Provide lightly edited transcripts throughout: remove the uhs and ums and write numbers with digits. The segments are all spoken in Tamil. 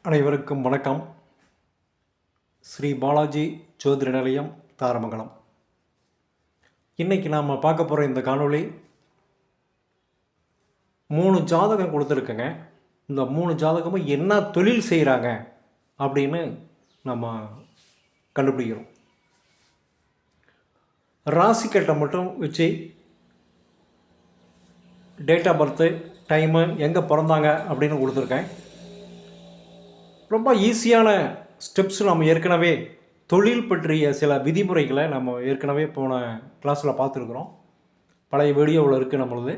அனைவருக்கும் வணக்கம். ஸ்ரீ பாலாஜி ஜோதிட நிலையம், தாரமங்கலம். இன்றைக்கி நாம் பார்க்க போகிற இந்த காணொளி 3 ஜாதகம் கொடுத்துருக்குங்க. இந்த 3 ஜாதகமும் என்ன தொழில் செய்கிறாங்க அப்படின்னு நம்ம கண்டுபிடிக்கிறோம். ராசிக்கட்டை மட்டும் வச்சு டேட் ஆஃப் பர்த்து, டைமு, எங்கே பிறந்தாங்க அப்படின்னு கொடுத்துருக்கேன். ரொம்ப ஈஸியான ஸ்டெப்ஸ். நம்ம ஏற்கனவே தொழில் பற்றிய சில விதிமுறைகளை நம்ம ஏற்கனவே போன கிளாஸில் பார்த்துருக்குறோம். பழைய வீடியோவில் இருக்குது நம்மளது.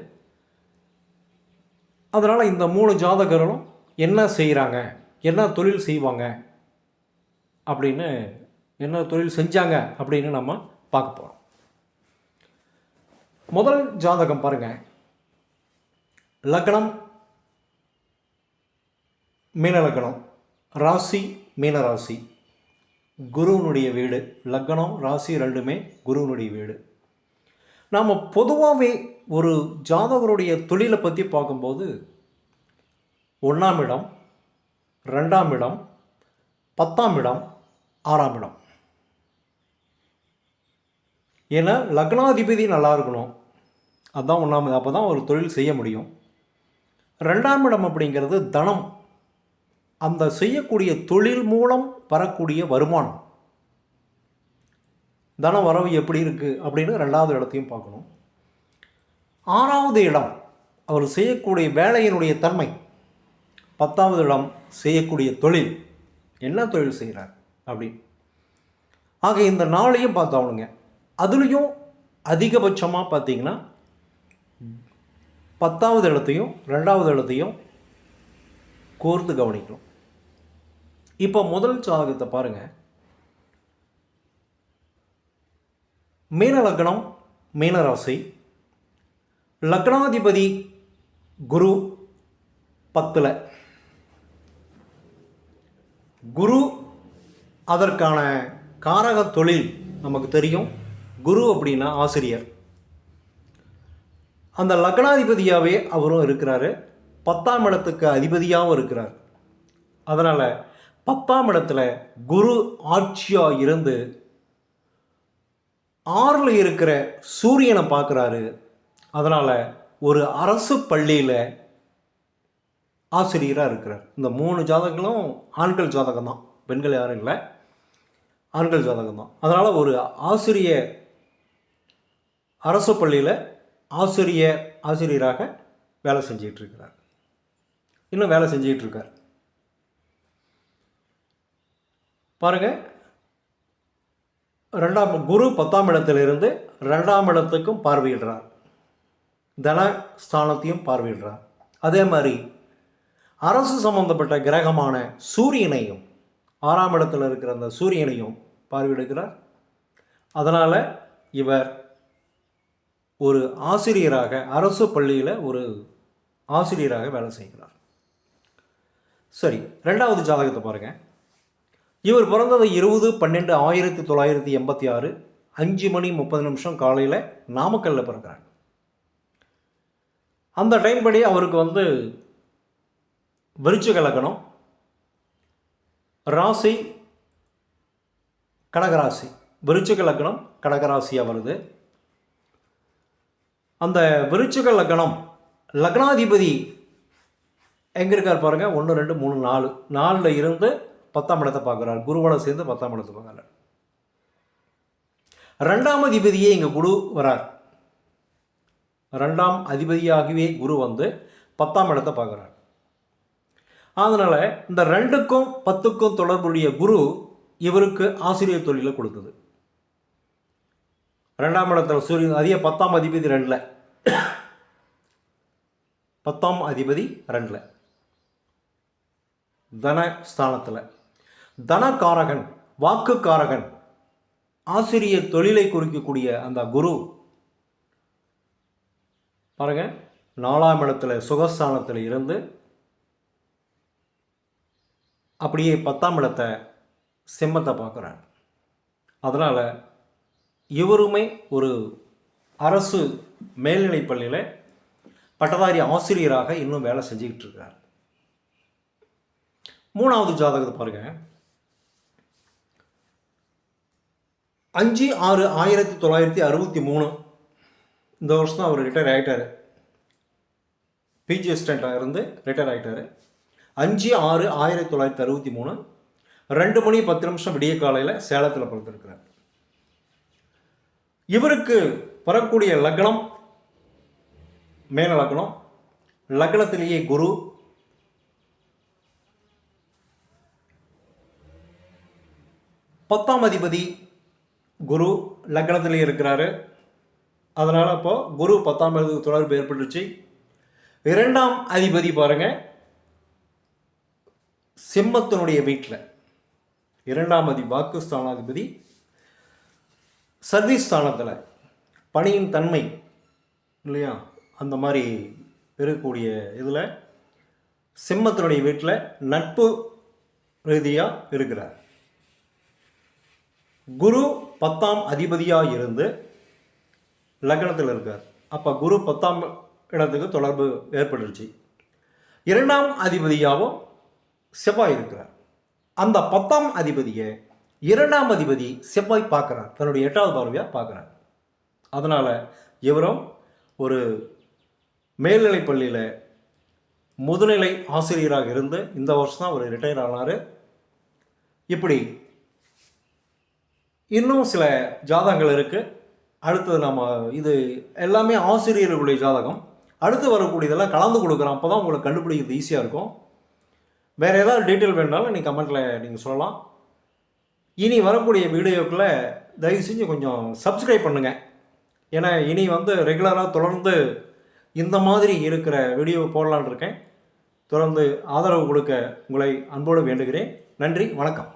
அதனால் இந்த 3 ஜாதகர்களும் என்ன செய்கிறாங்க, என்ன தொழில் செய்வாங்க அப்படின்னு, என்ன தொழில் செஞ்சாங்க அப்படின்னு நம்ம பார்க்க போகிறோம். முதல் ஜாதகம் பாருங்கள். லக்னம் மீன லக்னம், ராசி மீனராசி, குருவனுடைய வீடு. லக்னம் ராசி ரெண்டுமே குருவனுடைய வீடு. நாம் பொதுவாகவே ஒரு ஜாதகருடைய தொழிலை பற்றி பார்க்கும்போது 1ஆம் இடம், 2ஆம் இடம், 10ஆம் இடம், 6ஆம் இடம். ஏன்னா லக்னாதிபதி நல்லா இருக்கணும், அதுதான் 1ஆம். அப்போ தான் ஒரு தொழில் செய்ய முடியும். 2ஆம் இடம் அப்படிங்கிறது தனம், அந்த செய்யக்கூடிய தொழில் மூலம் வரக்கூடிய வருமானம், தன வரவு எப்படி இருக்குது அப்படின்னு 2வது இடத்தையும் பார்க்கணும். 6வது இடம் அவர் செய்யக்கூடிய வேலையினுடைய தன்மை. 10வது இடம் செய்யக்கூடிய தொழில், என்ன தொழில் செய்கிறார் அப்படின்னு. ஆக இந்த 4ஐயும் பார்த்தாவணுங்க. அதுலேயும் அதிகபட்சமாக பார்த்தீங்கன்னா 10வது இடத்தையும் 2வது இடத்தையும் கூர்ந்து கவனிக்கணும். இப்போ முதல் ஜாதகத்தை பாருங்கள். மீன லக்னம் மீனராசி, லக்னாதிபதி குரு 10ல். குரு அதற்கான காரக தொழில் நமக்கு தெரியும். குரு அப்படின்னா ஆசிரியர். அந்த லக்னாதிபதியாகவே அவரும் இருக்கிறாரு, 10ஆம் இடத்துக்கு அதிபதியாகவும் இருக்கிறார். அதனால் 10ஆம் இடத்துல குரு ஆட்சியாக இருந்து 6ல் இருக்கிற சூரியனை பார்க்குறாரு. அதனால் ஒரு அரசு பள்ளியில் ஆசிரியராக இருக்கிறார். இந்த 3 ஜாதகங்களும் ஆண்கள் ஜாதகம் தான், பெண்கள் யாரும் இல்லை, ஆண்கள் ஜாதகம் தான். அதனால் ஒரு ஆசிரியர் அரசு பள்ளியில் ஆசிரியராக வேலை செஞ்சிகிட்ருக்கிறார். இன்னும் வேலை செஞ்சிகிட்ருக்கார். பாருங்கள், 2ஆம் குரு 10ஆம் இடத்திலிருந்து 2ஆம் இடத்துக்கும் பார்வையிடுறார், தனஸ்தானத்தையும் பார்வையிடுறார். அதே மாதிரி அரசு சம்பந்தப்பட்ட கிரகமான சூரியனையும், 6ஆம் இடத்தில் இருக்கிற அந்த சூரியனையும் பார்வையிடுகிறார். அதனால் இவர் ஒரு ஆசிரியராக, அரசு பள்ளியில் ஒரு ஆசிரியராக வேலை செய்கிறார். சரி, 2வது ஜாதகத்தை பாருங்கள். இவர் பிறந்தது 20/12/1986 5:30 காலையில் நாமக்கல்லில் பிறக்கிறார். அந்த டைம் படி அவருக்கு விருச்சிக லக்னம், ராசி கடகராசி. விருச்சிக லக்னம் கடகராசியாக வருது. அந்த விருச்சிக லக்னம் லக்னாதிபதி எங்கே இருக்கார் பாருங்கள். 1 2 3 4 4ல் இருந்து 10ஆம் இடத்தை பார்க்குறார். குருவோட சேர்ந்து 10ஆம் இடத்தை பார்க்குறார். 2ஆம் அதிபதியே இங்கே குரு வரார். 2ஆம் அதிபதியாகவே குரு 10ஆம் இடத்தை பார்க்குறார். அதனால் இந்த 2க்கும் 10க்கும் தொடர்புடைய குரு இவருக்கு ஆசிரியர் தொழிலை கொடுத்தது. 2ஆம் இடத்துல சூரியன், அதிக 10ஆம் அதிபதி 2ல், 10ஆம் அதிபதி 2ல் தனஸ்தானத்தில். தனக்காரகன், வாக்குக்காரகன், ஆசிரியர் தொழிலை குறிக்கக்கூடிய அந்த குரு பாருங்கள் 4ஆம் இடத்துல சுகஸ்தானத்தில் இருந்து அப்படியே 10ஆம் இடத்தை சிம்மத்தை பார்க்குறார். அதனால் இவருமே ஒரு அரசு மேல்நிலைப் பள்ளியில் பட்டதாரி ஆசிரியராக இன்னும் வேலை செஞ்சுக்கிட்டு இருக்கார். மூணாவது ஜாதகத்தை பாருங்கள். 5/6/1963 இந்த வருஷம் தான் அவர் ரிட்டையர் ஆகிட்டார். பிஜி அசிஸ்டண்ட்டாக இருந்து ரிட்டையர் ஆகிட்டார். 5/6/1963 2:10 விடிய காலையில் சேலத்தில் பிறந்திருக்கிறார். இவருக்கு வரக்கூடிய லக்னம் மேன லக்னம், லக்னத்திலேயே குரு, பத்தாம் அதிபதி குரு லக்னத்திலேயே இருக்கிறாரு. அதனால் இப்போ குரு 10ஆம் இடத்துக்கு தொடர்பு ஏற்பட்டுச்சு. 2ஆம் அதிபதி பாருங்க சிம்மத்தினுடைய வீட்டில் 2ஆம் வாக்குஸ்தானாதிபதி சர்வீஸ் ஸ்தானத்தில் பணியின் தன்மை இல்லையா, அந்த மாதிரி இருக்கக்கூடிய இதில் சிம்மத்தினுடைய வீட்டில் நட்பு ரீதியாக இருக்கிறார். குரு 10ஆம் அதிபதியாக இருந்து லக்னத்தில் இருக்கார். அப்போ குரு 10ஆம் இடத்துக்கு தொடர்பு ஏற்பட்டுருச்சு. 2ஆம் அதிபதியாகவும் செவ்வாய் இருக்கிறார். அந்த 10ஆம் அதிபதியை 2ஆம் அதிபதி செவ்வாய் பார்க்குறார், தன்னுடைய 8வது பார்வையாக பார்க்குறார். அதனால் இவரும் ஒரு மேல்நிலை பள்ளியில் முதுநிலை ஆசிரியராக இருந்து இந்த வருஷம் தான் அவர் ரிட்டையர் ஆனார். இப்படி இன்னும் சில ஜாதகங்கள் இருக்குது. அடுத்தது நம்ம இது எல்லாமே ஆசிரியர்களுடைய ஜாதகம். அடுத்து வரக்கூடியதெல்லாம் கலந்து கொடுக்குறோம். அப்போ தான் உங்களுக்கு கண்டுபிடிக்கிறது ஈஸியாக இருக்கும். வேறு ஏதாவது டீட்டெயில் வேணுனாலும் நீங்கள் கமெண்ட்டில் நீங்கள் சொல்லலாம். இனி வரக்கூடிய வீடியோக்களை தயவு செஞ்சு கொஞ்சம் சப்ஸ்கிரைப் பண்ணுங்கள். ஏன்னா இனி ரெகுலராக தொடர்ந்து இந்த மாதிரி இருக்கிற வீடியோ போடலான்னு இருக்கேன். தொடர்ந்து ஆதரவு கொடுக்க உங்களை அன்போடு வேண்டுகிறேன். நன்றி, வணக்கம்.